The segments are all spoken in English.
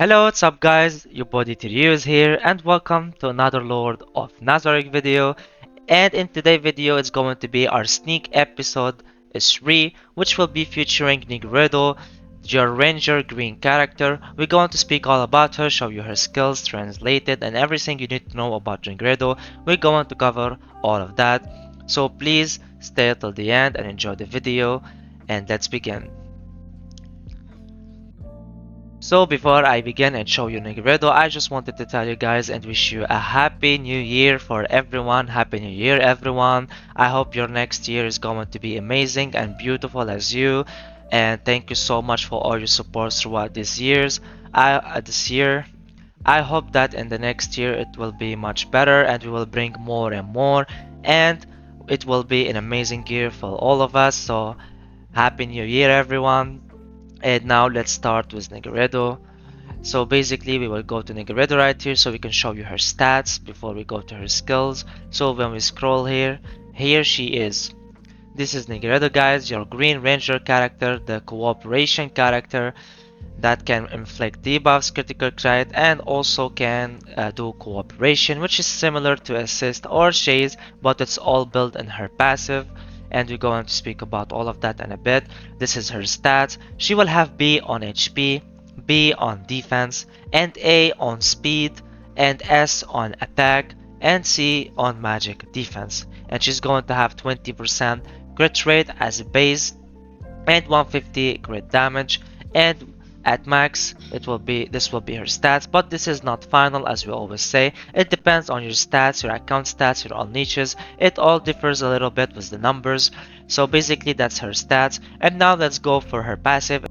Hello, what's up guys? Your body Tiryu is here and welcome to another Lord of Nazarick video. And in today's video it's going to be our sneak episode 3, which will be featuring NIGREDO, your ranger green character. We're going to speak all about her, show you her skills, translated, and everything you need to know about NIGREDO. We're going to cover all of that. So please stay till the end and enjoy the video, and let's begin. So before I begin and show you Negredo, I just wanted to tell you guys and wish you a happy new year for everyone. Happy new year everyone. I hope your next year is going to be amazing and beautiful as you. And thank you so much for all your support throughout these years. This year, I hope that in the next year it will be much better and we will bring more and more, and it will be an amazing year for all of us. So happy new year everyone. And now let's start with Negredo. So basically we will go to Negredo right here so we can show you her stats before we go to her skills. So when we scroll here, here she is. This is Negredo guys, your green ranger character, the cooperation character that can inflict debuffs, critical crit, and also can do cooperation, which is similar to assist or chase, but it's all built in her passive. And we're going to speak about all of that in a bit. This is her stats. She will have B on HP, B on defense, and A on speed, and S on attack, and C on magic defense. And she's going to have 20% crit rate as a base, and 150 crit damage, and at max this will be her stats, but this is not final. As we always say, it depends on your stats, your account stats, your all niches. It all differs a little bit with the numbers. So basically that's her stats, and now let's go for her passive.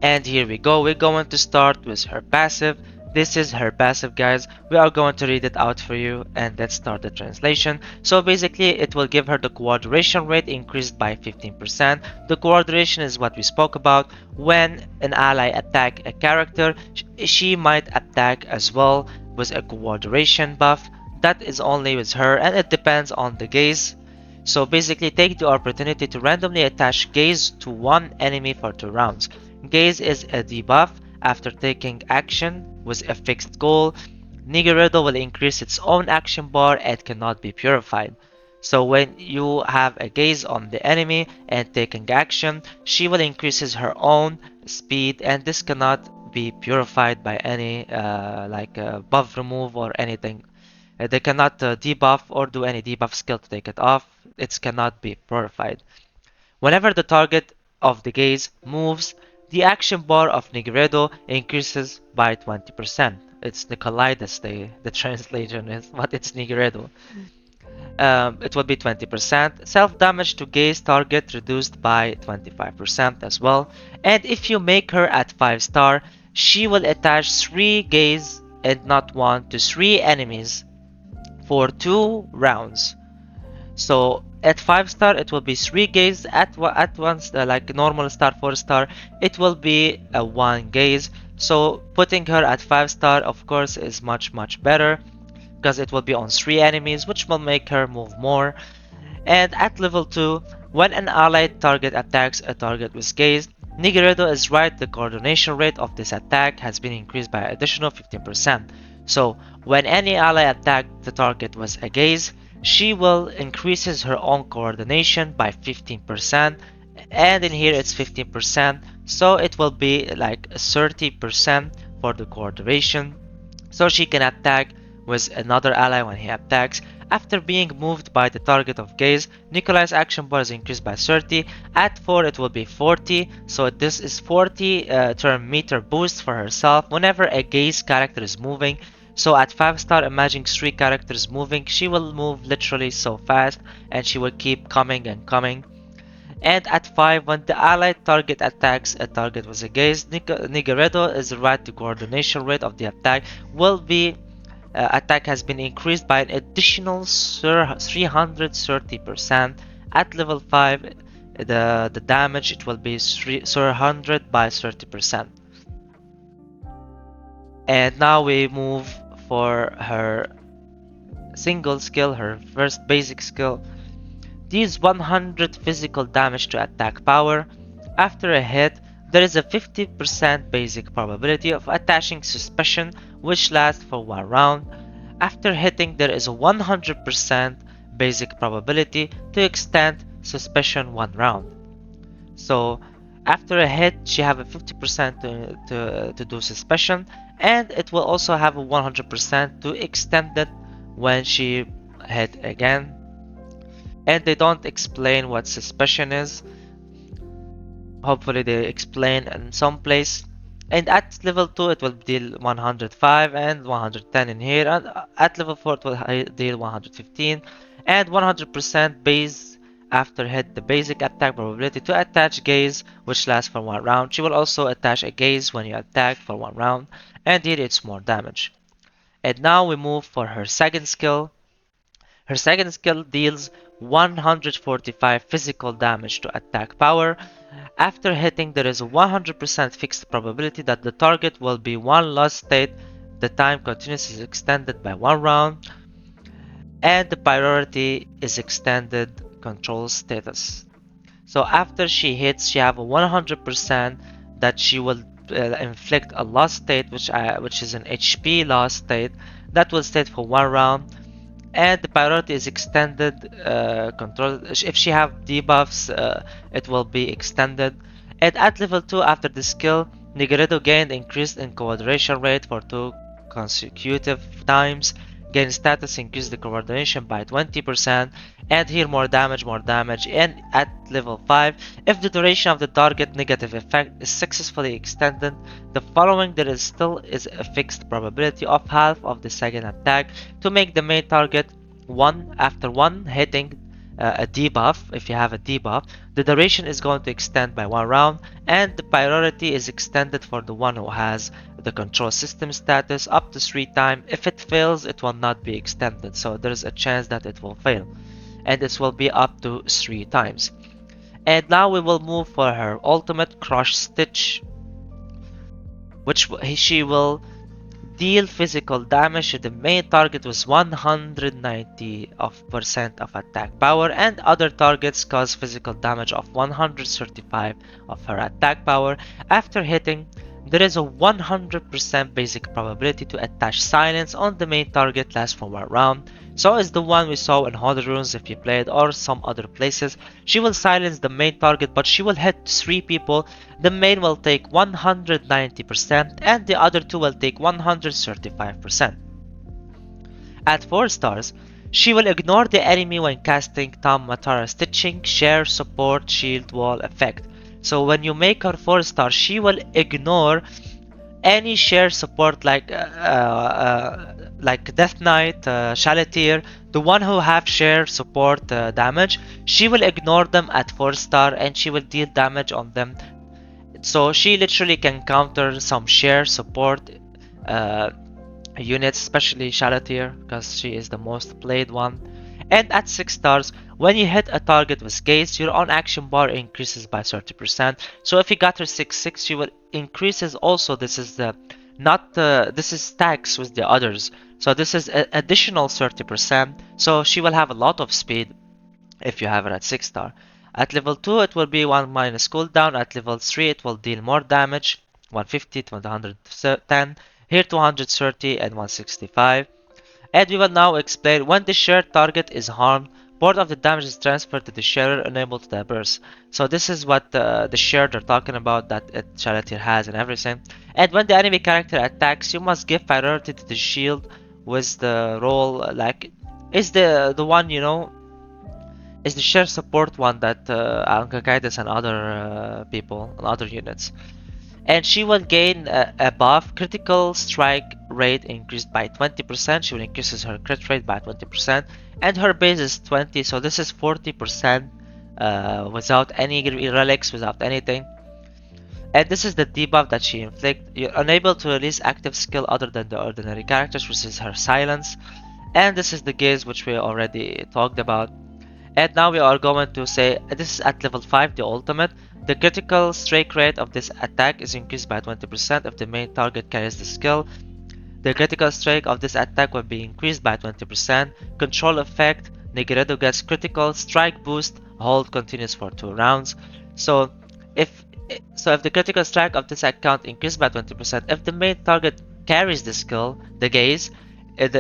And here we go, we're going to start with her passive. This is her passive guys, we are going to read it out for you, and let's start the translation. So basically it will give her the coordination rate increased by 15%. The coordination is what we spoke about. When an ally attack a character, she might attack as well with a coordination buff. That is only with her, and it depends on the gaze. So basically take the opportunity to randomly attach gaze to one enemy for 2 rounds. Gaze is a debuff after taking action with a fixed goal. Nigiredo will increase its own action bar and cannot be purified. So when you have a gaze on the enemy and taking action, she will increase her own speed, and this cannot be purified by any buff remove or anything. They cannot debuff or do any debuff skill to take it off. It cannot be purified. Whenever the target of the gaze moves, the action bar of Nigredo increases by 20%. It's Nikolai, that's the translation is, but it's Nigredo. It will be 20%. Self damage to gaze target reduced by 25% as well. And if you make her at 5 star, she will attach 3 gaze and not 1 to 3 enemies for 2 rounds. So at 5 star it will be 3 gaze, at once like normal star 4 star it will be a 1 gaze. So putting her at 5 star of course is much better, because it will be on 3 enemies, which will make her move more. And at level 2, when an allied target attacks a target with gaze, Nigiredo is right, the coordination rate of this attack has been increased by additional 15%. So when any ally attacked the target with a gaze, she will increases her own coordination by 15%, and in here it's 15%, so it will be like 30% for the coordination. So she can attack with another ally when he attacks. After being moved by the target of gaze, Nikolai's action bar is increased by 30. At 4 it will be 40, so this is 40 turn meter boost for herself whenever a gaze character is moving. So at 5 star, imagine 3 characters moving, she will move literally so fast and she will keep coming and coming. And at 5, when the allied target attacks a target with a gaze, Nigiredo is right, the coordination rate of the attack will be attack has been increased by an additional 330%. At level 5, the damage it will be 300 by 30%. And now we move for her single skill, her first basic skill. Deals 100 physical damage to attack power. After a hit, there is a 50% basic probability of attaching suspicion, which lasts for 1 round. After hitting, there is a 100% basic probability to extend suspicion 1 round. So after a hit, she have a 50% to do suspicion, and it will also have a 100% to extend it when she hit again. And they don't explain what suspicion is. Hopefully they explain in some place. And at level 2 it will deal 105 and 110 in here, and at level 4 it will deal 115 and 100% base after hit the basic attack probability to attach gaze, which lasts for 1 round. She will also attach a gaze when you attack for 1 round, and here it's more damage. And now we move for her second skill. Her second skill deals 145 physical damage to attack power. After hitting, there is a 100% fixed probability that the target will be one lost state. The time continues is extended by 1 round, and the priority is extended control status. So after she hits, she have a 100% that she will inflict a lost state, which is an HP lost state that will stay for 1 round, and the priority is extended control. If she have debuffs, it will be extended. And at level 2, after the skill, Nigredo gained increased in coordination rate for 2 consecutive times. Gain status increase the coordination by 20%, and here more damage, more damage. And at level 5, if the duration of the target negative effect is successfully extended, the following there is still is a fixed probability of half of the second attack to make the main target one after one hitting a debuff. If you have a debuff, the duration is going to extend by 1 round, and the priority is extended for the one who has the control system status up to 3 times. If it fails, it will not be extended, so there's a chance that it will fail, and this will be up to 3 times. And now we will move for her ultimate Crush Stitch, which she will deal physical damage to the main target with 190% of attack power, and other targets cause physical damage of 135 of her attack power. After hitting, there is a 100% basic probability to attach silence on the main target, lasts for 1 round. So is the one we saw in Holy Runes if you played, or some other places. She will silence the main target, but she will hit 3 people. The main will take 190% and the other 2 will take 135%. At 4 stars, she will ignore the enemy when casting Tom Matara Stitching, Share, Support, Shield, Wall effect. So when you make her 4 star, she will ignore any share support like Death Knight, Shalatir, the one who have share support damage. She will ignore them at 4 star and she will deal damage on them. So she literally can counter some share support units, especially Shalatir, because she is the most played one. And at 6 stars, when you hit a target with gaze, your own action bar increases by 30%. So if you got her 6/6, she will increases also. This is the not this is stacks with the others. So this is an additional 30%. So she will have a lot of speed if you have her at 6 star. At level 2, it will be 1 minus cooldown. At level 3, it will deal more damage, 150 to 110. Here 230 and 165. And we will now explain when the shared target is harmed, part of the damage is transferred to the sharer, unable to diverse. So this is what the shared are talking about that Shalatir has and everything. And when the enemy character attacks, you must give priority to the shield with the role like is the one is the share support one that Ankakaitis and other people and other units. And she will gain a buff, critical strike rate increased by 20%. She will increase her crit rate by 20%, and her base is 20, so this is 40% without any relics, without anything. And this is the debuff that she inflicts. You're unable to release active skill other than the ordinary characters, which is her silence. And this is the gaze, which we already talked about. And now we are going to say this is at level 5, the ultimate. The critical strike rate of this attack is increased by 20% if the main target carries the skill. The critical strike of this attack will be increased by 20%. Control effect, Nigredo gets critical strike boost, hold continues for 2 rounds. So If the critical strike of this account increases by 20%, if the main target carries the skill, the gaze,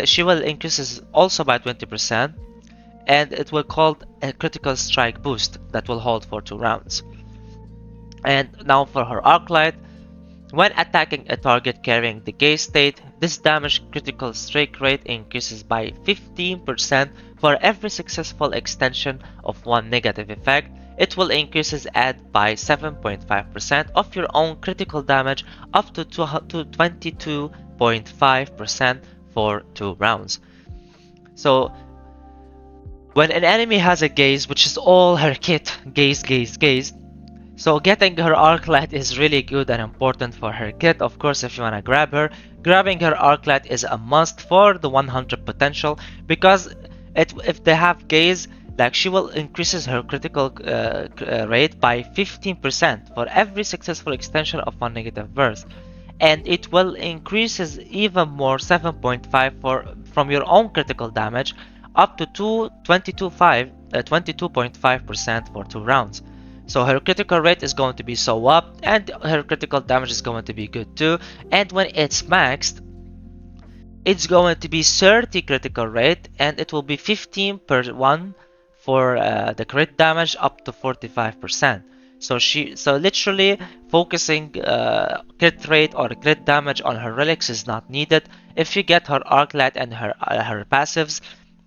she will increases also by 20%, and it will call a critical strike boost that will hold for 2 rounds. And now for her Arclight, when attacking a target carrying the gaze state, this damage critical strike rate increases by 15% for every successful extension of one negative effect. It will increases add by 7.5% of your own critical damage up to 22.5% for 2 rounds. So when an enemy has a gaze, which is all her kit, gaze, gaze, gaze, so getting her Arclight is really good and important for her kit. Of course, if you wanna grab her, grabbing her Arclight is a must for the 100 potential, because if they have gaze, like she will increases her critical rate by 15% for every successful extension of one negative burst, and it will increases even more 7.5 for from your own critical damage up to 22.5% for 2 rounds. So her critical rate is going to be so up, and her critical damage is going to be good too. And when it's maxed, it's going to be 30 critical rate, and it will be 15 per 1 for the crit damage up to 45%. So literally focusing crit rate or crit damage on her relics is not needed. If you get her Arclight and her passives,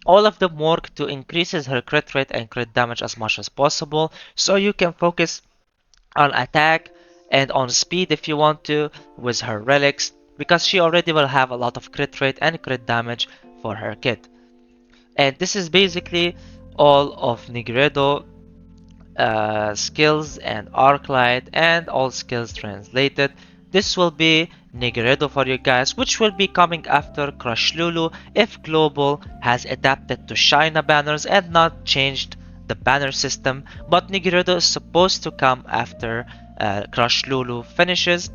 all of them work to increases her crit rate and crit damage as much as possible, so you can focus on attack and on speed if you want to with her relics, because she already will have a lot of crit rate and crit damage for her kit. And this is basically all of NIGREDO skills and Arclight and all skills translated. This will be NIGREDO for you guys, which will be coming after Crush Lulu if Global has adapted to China banners and not changed the banner system. But NIGREDO is supposed to come after Crush Lulu finishes.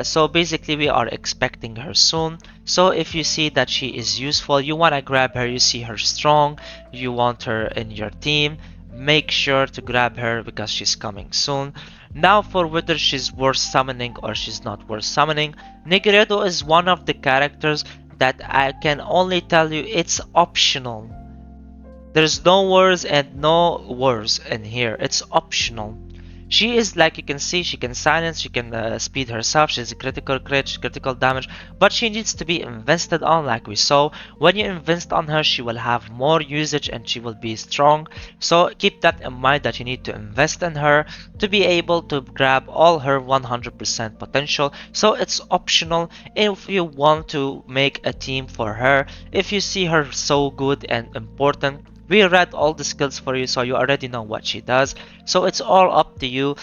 So basically we are expecting her soon. So if you see that she is useful, you want to grab her, you see her strong, you want her in your team, make sure to grab her because she's coming soon. Now for whether she's worth summoning or she's not worth summoning, Nigredo is one of the characters that I can only tell you it's optional. There's no words and no words in here. It's optional. She is, like you can see, she can silence, she can speed herself, she's a critical crit, critical damage, but she needs to be invested on, like we saw. When you invest on her, she will have more usage and she will be strong. So keep that in mind, that you need to invest in her to be able to grab all her 100% potential. So it's optional if you want to make a team for her. If you see her so good and important, we read all the skills for you, so you already know what she does. So it's all up to you.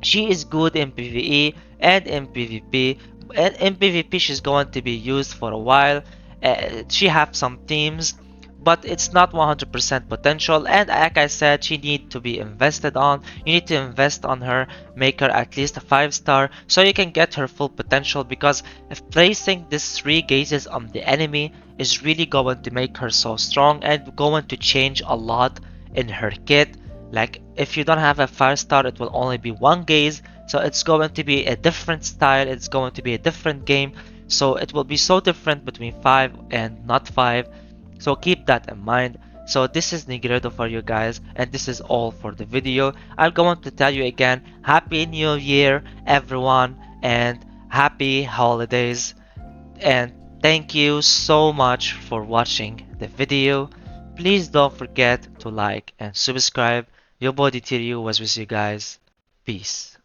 She is good in PvE and in PvP. And in PvP, she's going to be used for a while. She have some themes, but it's not 100% potential. And like I said, she need to be invested on. You need to invest on her, make her at least a 5-star, so you can get her full potential. Because if placing these 3 gazes on the enemy is really going to make her so strong and going to change a lot in her kit. Like if you don't have a 5-star, it will only be 1 gaze, so it's going to be a different style, it's going to be a different game, so it will be so different between 5 and not 5. So keep that in mind. So this is Nigredo for you guys, and this is all for the video. I'm going to tell you again, Happy New Year everyone, and Happy Holidays, and thank you so much for watching the video. Please don't forget to like and subscribe. Your boy Tiryu was with you guys. Peace.